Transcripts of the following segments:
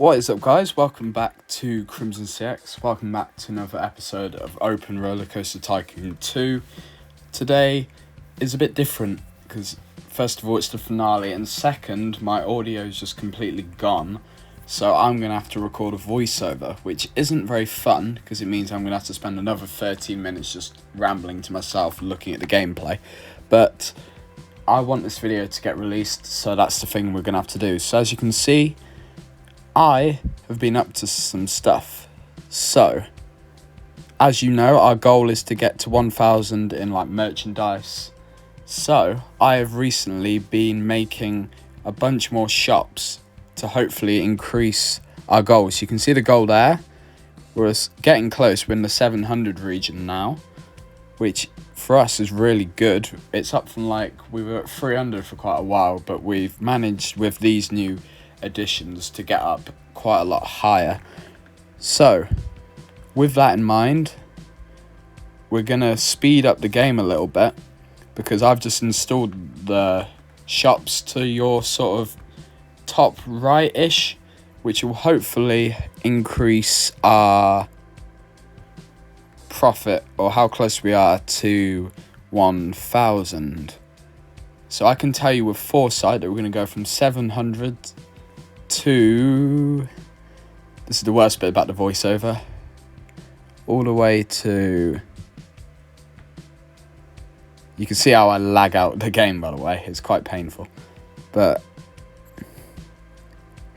What is up, guys? Welcome back to CrimsonCX. Welcome back to another episode of Open RollerCoaster Tycoon 2. Today is a bit different because, first of all, it's the finale, and second, my audio is just completely gone. So I'm going to have to record a voiceover, which isn't very fun because it means I'm going to have to spend another 13 minutes just rambling to myself looking at the gameplay. But I want this video to get released, so that's the thing we're going to have to do. So as you can see, I have been up to some stuff. So, as you know, our goal is to get to 1,000 in merchandise. So, I have recently been making a bunch more shops to hopefully increase our goals. You can see the goal there. We're getting close. We're in the 700 region now, which for us is really good. It's up from we were at 300 for quite a while, but we've managed with these new additions to get up quite a lot higher. So with that in mind, we're gonna speed up the game a little bit because I've just installed the shops to your sort of top right-ish, which will hopefully increase our profit or how close we are to 1,000. So I can tell you with foresight that we're going to go from 700 to, this is the worst bit about the voiceover, all the way to, you can see how I lag out the game, by the way. It's quite painful, but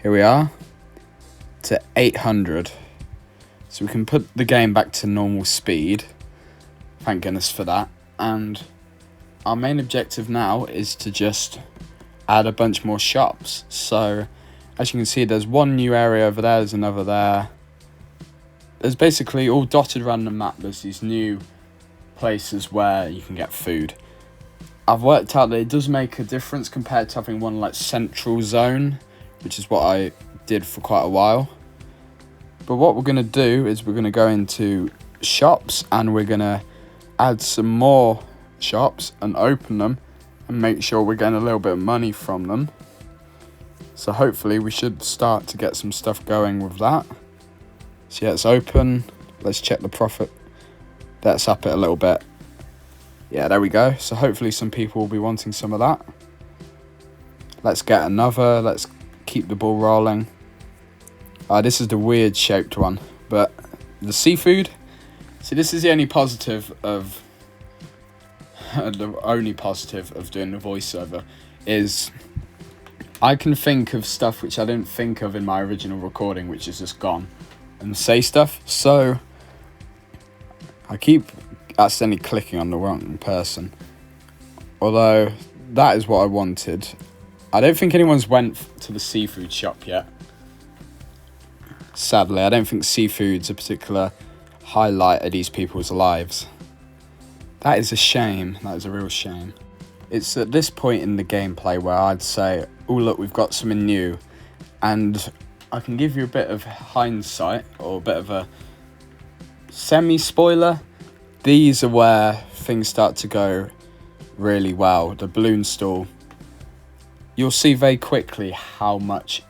here we are to 800. So we can put the game back to normal speed, thank goodness for that. And our main objective now is to just add a bunch more shops. So as you can see, there's one new area over there, there's another there. There's basically all dotted around the map, there's these new places where you can get food. I've worked out that it does make a difference compared to having one central zone, which is what I did for quite a while. But what we're going to do is we're going to go into shops and we're going to add some more shops and open them and make sure we're getting a little bit of money from them. So hopefully we should start to get some stuff going with that. So yeah, it's open. Let's check the profit. Let's up it a little bit. Yeah, there we go. So hopefully some people will be wanting some of that. Let's get another. Let's keep the ball rolling. This is the weird shaped one, but the seafood. See, this is the only positive of doing the voiceover is I can think of stuff which I didn't think of in my original recording, which is just gone, and say stuff. So I keep accidentally clicking on the wrong person, although that is what I wanted. I don't think anyone's went to the seafood shop yet. Sadly, I don't think seafood's a particular highlight of these people's lives. That is a shame. That is a real shame. It's at this point in the gameplay where I'd say, oh look, we've got something new. And I can give you a bit of hindsight or a bit of a semi-spoiler. These are where things start to go really well. The balloon stall. You'll see very quickly how much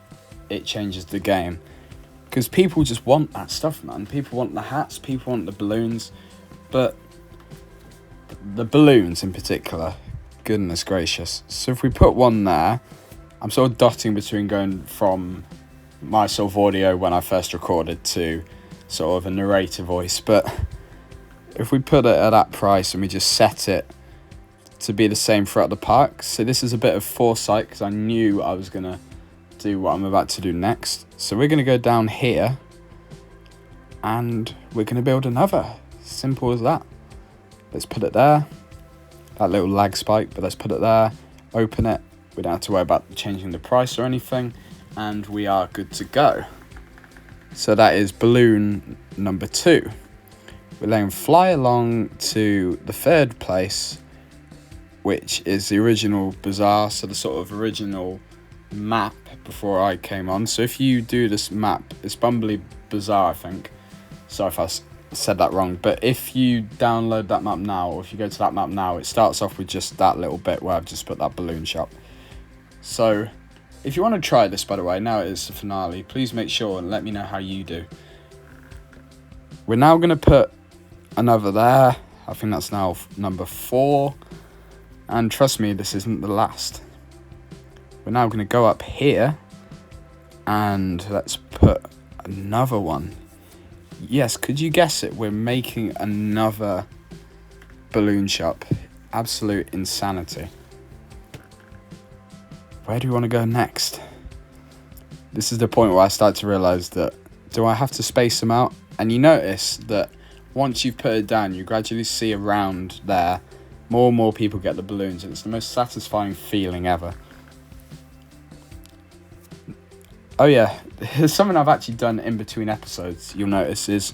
it changes the game. Because people just want that stuff, man. People want the hats, people want the balloons. But the balloons in particular, goodness gracious. So if we put one there, I'm sort of dotting between going from my sort of audio when I first recorded to sort of a narrator voice. But if we put it at that price and we just set it to be the same throughout the park. So this is a bit of foresight because I knew I was going to do what I'm about to do next. So we're going to go down here and we're going to build another. Simple as that. Let's put it there. That little lag spike, but let's put it there. Open it. We don't have to worry about changing the price or anything. And we are good to go. So that is balloon number 2. We're letting fly along to the third place, which is the original bazaar. So the sort of original map before I came on. So if you do this map, it's Bumblebee Bazaar, I think. Sorry if I said that wrong, but if you download that map now, or if you go to that map now, it starts off with just that little bit where I've just put that balloon shop. So If you want to try this, by the way, now it is the finale, please make sure and let me know how you do. We're now going to put another there. I think that's now number 4. And trust me, this isn't the last. We're now going to go up here and let's put another one. Yes, could you guess it? We're making another balloon shop. Absolute insanity. Where do we want to go next? This is the point where I start to realise that, do I have to space them out? And you notice that once you've put it down, you gradually see around there, more and more people get the balloons, and it's the most satisfying feeling ever. Oh yeah, there's something I've actually done in between episodes, you'll notice, is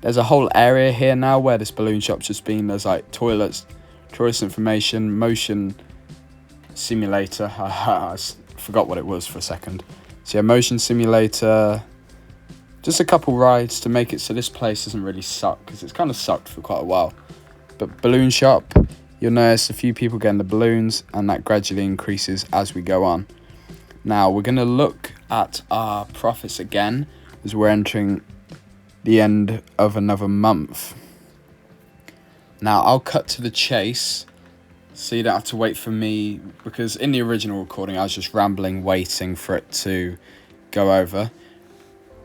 there's a whole area here now where this balloon shop's just been. There's like toilets, tourist information, motion simulator. I forgot what it was for a second. So yeah, motion simulator, just a couple rides to make it so this place doesn't really suck, because it's kind of sucked for quite a while. But balloon shop, you'll notice a few people getting the balloons, and that gradually increases as we go on. Now we're going to look at our profits again as we're entering the end of another month. Now I'll cut to the chase so you don't have to wait for me, because in the original recording I was just rambling, waiting for it to go over.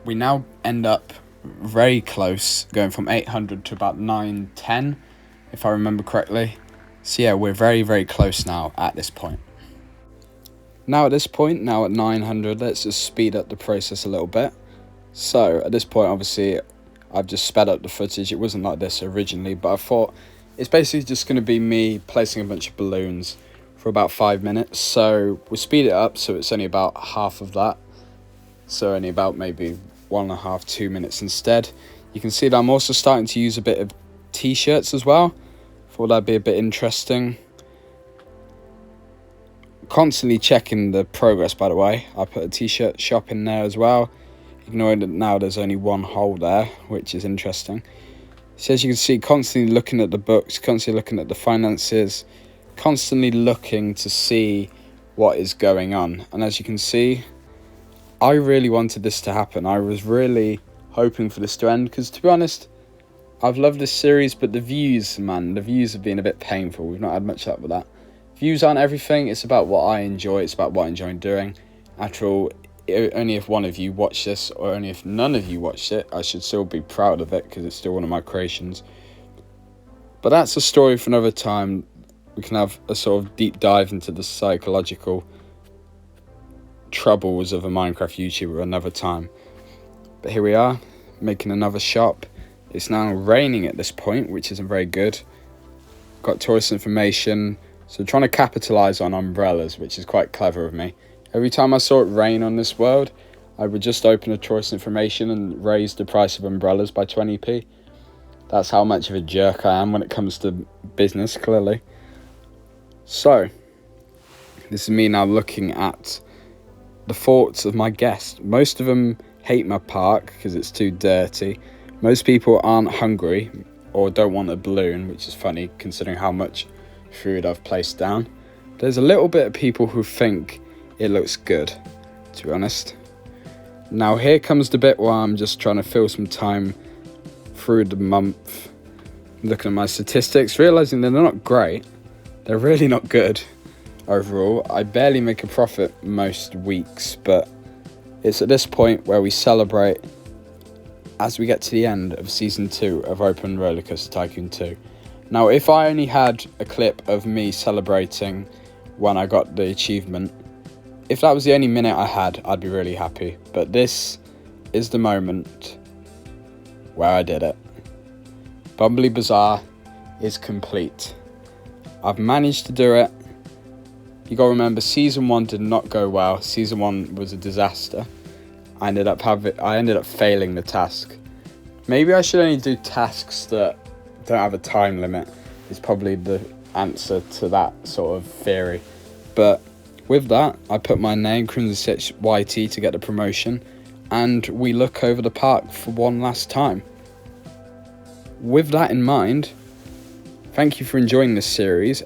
We now end up very close, going from 800 to about 910, if I remember correctly. So yeah, we're very, very close now at this point. Now at this point, now at 900, let's just speed up the process a little bit. So at this point, obviously, I've just sped up the footage. It wasn't like this originally, but I thought it's basically just going to be me placing a bunch of balloons for about 5 minutes. So we'll speed it up so it's only about half of that. So only about maybe 1.5, 2 minutes instead. You can see that I'm also starting to use a bit of t-shirts as well. Thought that'd be a bit interesting. Constantly checking the progress, by the way. I put a t-shirt shop in there as well. Ignoring that now there's only one hole there, which is interesting. So as you can see, constantly looking at the books, constantly looking at the finances, constantly looking to see what is going on. And as you can see, I really wanted this to happen. I was really hoping for this to end, because to be honest, I've loved this series, but the views, man, the views have been a bit painful. We've not had much luck with that. Views aren't everything. It's about what I enjoy. It's about what I enjoy doing. After all, only if one of you watched this, or only if none of you watched it, I should still be proud of it, because it's still one of my creations. But that's a story for another time. We can have a sort of deep dive into the psychological troubles of a Minecraft YouTuber another time. But here we are, making another shop. It's now raining at this point, which isn't very good. Got tourist information. So trying to capitalise on umbrellas, which is quite clever of me. Every time I saw it rain on this world, I would just open a tourist information and raise the price of umbrellas by 20p. That's how much of a jerk I am when it comes to business, clearly. So, this is me now looking at the thoughts of my guests. Most of them hate my park because it's too dirty. Most people aren't hungry or don't want a balloon, which is funny considering how much food I've placed down. There's a little bit of people who think it looks good, to be honest. Now here comes the bit where I'm just trying to fill some time through the month, looking at my statistics, realising they're not great. They're really not good overall. I barely make a profit most weeks, but it's at this point where we celebrate as we get to the end of Season 2 of Open RollerCoaster Tycoon 2. Now, if I only had a clip of me celebrating when I got the achievement, if that was the only minute I had, I'd be really happy. But this is the moment where I did it. Bumbly Bazaar is complete. I've managed to do it. You gotta remember, Season 1 did not go well. Season 1 was a disaster. I ended up failing the task. Maybe I should only do tasks that don't have a time limit, is probably the answer to that sort of theory. But with that, I put my name, CrimsonCX YT, to get the promotion, and we look over the park for one last time. With that in mind, thank you for enjoying this series.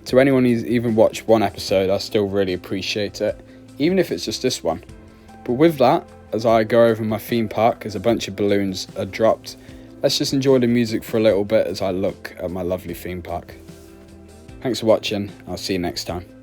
To anyone who's even watched one episode, I still really appreciate it. even if it's just this one. But with that, as I go over my theme park, as a bunch of balloons are dropped, let's just enjoy the music for a little bit as I look at my lovely theme park. Thanks for watching, I'll see you next time.